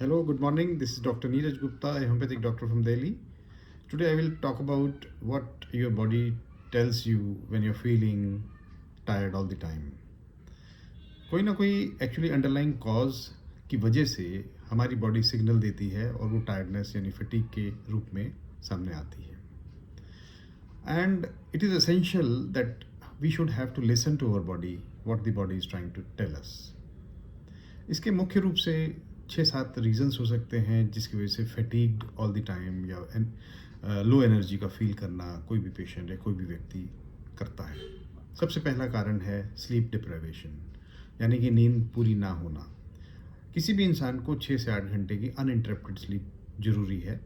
Hello, good morning. This is Dr. Neeraj Gupta, a homeopathic doctor from Delhi. Today I will talk about what your body tells you when you're feeling tired all the time. कोई ना कोई actually underlying cause की वजह से हमारी body signal देती है और वो टायर्डनेस यानी फटीग के रूप में सामने आती है. And it is essential that we should have to listen to our body what the body is trying to tell us. इसके मुख्य रूप से 6-7 रीजंस हो सकते हैं जिसकी वजह से फैटीग्ड ऑल द टाइम या लो एनर्जी का फील करना कोई भी पेशेंट या कोई भी व्यक्ति करता है. सबसे पहला कारण है स्लीप डिप्राइवेशन, यानी कि नींद पूरी ना होना. किसी भी इंसान को 6 से 8 घंटे की अनइंटरप्टेड स्लीप ज़रूरी है,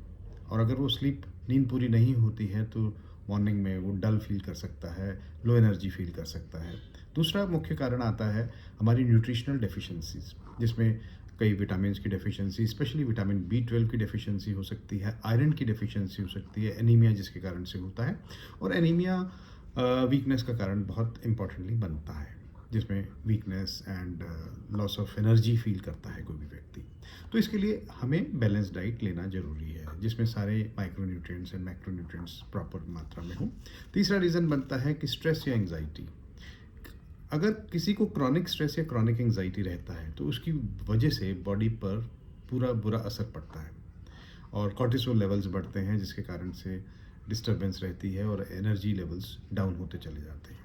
और अगर वो स्लीप नींद पूरी नहीं होती है तो मॉर्निंग में वो डल फील कर सकता है, लो एनर्जी फील कर सकता है. दूसरा मुख्य कारण आता है हमारी न्यूट्रिशनल डेफिशिएंसीज, जिसमें कई विटामिन की डेफिशिएंसी, स्पेशली विटामिन B12 की डेफिशिएंसी हो सकती है, आयरन की डेफिशिएंसी हो सकती है, एनीमिया जिसके कारण से होता है. और एनीमिया वीकनेस का कारण बहुत इंपॉर्टेंटली बनता है, जिसमें weakness and loss of energy feel करता है कोई भी व्यक्ति. तो इसके लिए हमें बैलेंस डाइट लेना ज़रूरी है, जिसमें सारे माइक्रोन्यूट्रिएंट्स एंड मैक्रोन्यूट्रिएंट्स प्रॉपर मात्रा में हों. तीसरा रीज़न बनता है कि स्ट्रेस या एंग्जाइटी. अगर किसी को क्रॉनिक स्ट्रेस या क्रॉनिक एंग्जाइटी रहता है तो उसकी वजह से बॉडी पर पूरा बुरा असर पड़ता है और कॉर्टिसोल लेवल्स बढ़ते हैं, जिसके कारण से डिस्टरबेंस रहती है और एनर्जी लेवल्स डाउन होते चले जाते हैं.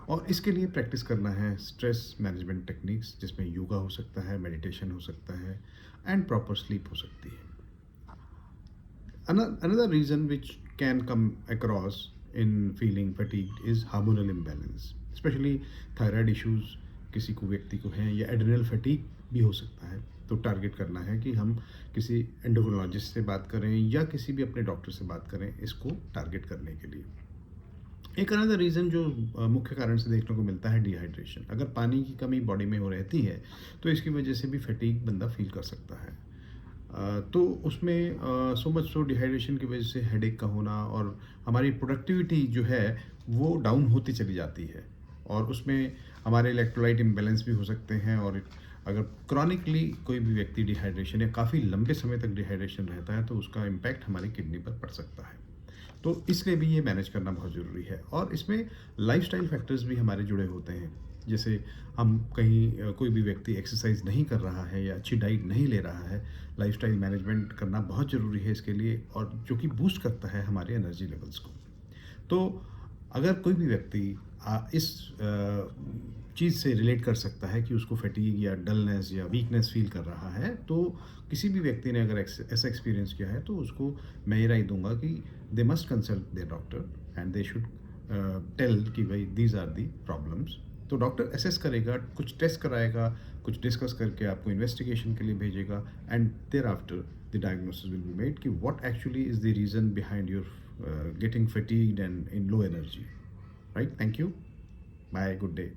और इसके लिए प्रैक्टिस करना है स्ट्रेस मैनेजमेंट टेक्निक्स, जिसमें योगा हो सकता है, मेडिटेशन हो सकता है एंड प्रॉपर स्लीप हो सकती है. Another reason which can come across in feeling fatigued is hormonal imbalance, especially thyroid issues किसी को व्यक्ति को हैं, या एड्रिनल फटीग भी हो सकता है. तो टारगेट करना है कि हम किसी एंडोक्रिनोलॉजिस्ट से बात करें या किसी भी अपने डॉक्टर से बात करें इसको टारगेट करने के लिए. एक अनदर रीज़न जो मुख्य कारण से देखने को मिलता है डिहाइड्रेशन. अगर पानी की कमी बॉडी में हो रहती है तो इसकी वजह से भी फटीग बंदा फील कर सकता है. तो उसमें सो मच सो डिहाइड्रेशन की वजह से हेडेक का होना और हमारी प्रोडक्टिविटी जो है वो डाउन होती चली जाती है, और उसमें हमारे इलेक्ट्रोलाइट इम्बैलेंस भी हो सकते हैं. और अगर क्रॉनिकली कोई भी व्यक्ति डिहाइड्रेशन या काफ़ी लंबे समय तक डिहाइड्रेशन रहता है तो उसका इम्पैक्ट हमारी किडनी पर पड़ सकता है. तो इसलिए भी ये मैनेज करना बहुत ज़रूरी है. और इसमें लाइफस्टाइल फैक्टर्स भी हमारे जुड़े होते हैं. जैसे हम कहीं कोई भी व्यक्ति एक्सरसाइज नहीं कर रहा है या अच्छी डाइट नहीं ले रहा है, लाइफस्टाइल मैनेजमेंट करना बहुत ज़रूरी है इसके लिए, और जो कि बूस्ट करता है हमारे एनर्जी लेवल्स को. तो अगर कोई भी व्यक्ति इस चीज़ से रिलेट कर सकता है कि उसको फटीग या डलनेस या वीकनेस फील कर रहा है, तो किसी भी व्यक्ति ने अगर ऐसा एक्सपीरियंस किया है तो उसको मैं ये राय दूंगा कि they must consult their doctor and they should tell कि भाई दीज आर दी प्रॉब्लम्स. तो डॉक्टर असेस करेगा, कुछ टेस्ट कराएगा, कुछ डिस्कस करके आपको इन्वेस्टिगेशन के लिए भेजेगा, and thereafter the diagnosis will be made कि what actually is the reason behind your getting fatigued and in low energy. Right? Thank you. Bye. Good day.